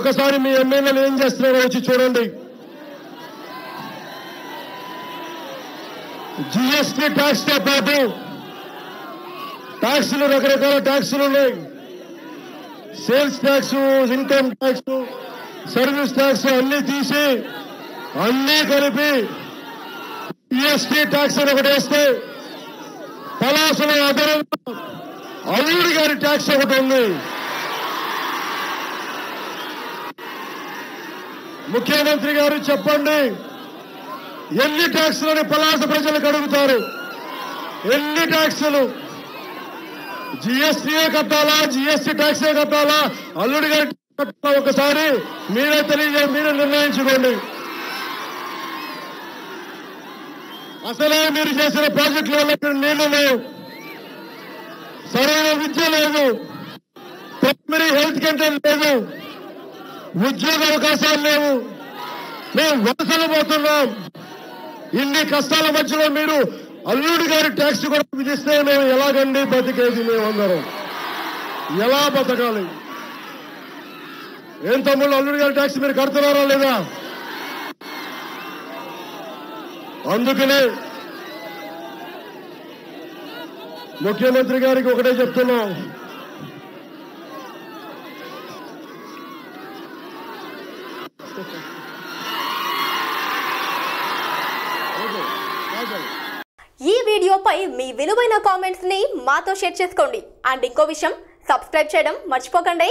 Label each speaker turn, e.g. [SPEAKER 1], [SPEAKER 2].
[SPEAKER 1] ఒకసారి మీ ఎమ్మెల్యేలు ఏం చేస్తున్నారో వచ్చి చూడండి. జిఎస్టీ ట్యాక్స్ తో పాటు ట్యాక్సులు రకరకాల ట్యాక్సులు ఉన్నాయి. Sales tax, income tax, service tax అన్ని తీసి అన్ని కలిపి జిఎస్టీ ట్యాక్స్ అని ఒకటి వేస్తే పలాసల అదనంగా అల్లుడి గారి ట్యాక్స్ ఒకటి ఉంది. ముఖ్యమంత్రి గారు చెప్పండి, ఎన్ని ట్యాక్సులని పలాస ప్రజలకు అడుగుతారు? ఎన్ని ట్యాక్సులు? జిఎస్టీయే కట్టాలా, జిఎస్టీ ట్యాక్సే కట్టాలా, అల్లుడి గారి కట్టాలా? ఒకసారి మీరే మీరే నిర్ణయించుకోండి. అసలే మీరు చేసిన ప్రాజెక్టుల వల్ల నీళ్లు లేవు, సరైన విద్య లేదు, ప్రైమరీ హెల్త్ సెంటర్ లేదు, ఉద్యోగ అవకాశాలు లేవు, మేము వలసలు పోతున్నాం. ఇన్ని కష్టాల మధ్యలో మీరు అల్లుడి గారి ట్యాక్స్ కూడా విధిస్తే మేము ఎలాగండి బతికేది? మేమందరం ఎలా బతకాలి? ఏం తమ్ముళ్ళు, అల్లుడి గారి ట్యాక్స్ మీరు కడుతున్నారా లేదా? అందుకనే ముఖ్యమంత్రి గారికి ఒకటే చెప్తున్నాం,
[SPEAKER 2] ఈ వీడియోపై మీ విలువైన కామెంట్స్ ని మాతో షేర్ చేసుకోండి. అండ్ ఇంకో విషయం, సబ్స్క్రైబ్ చేయడం మర్చిపోకండి.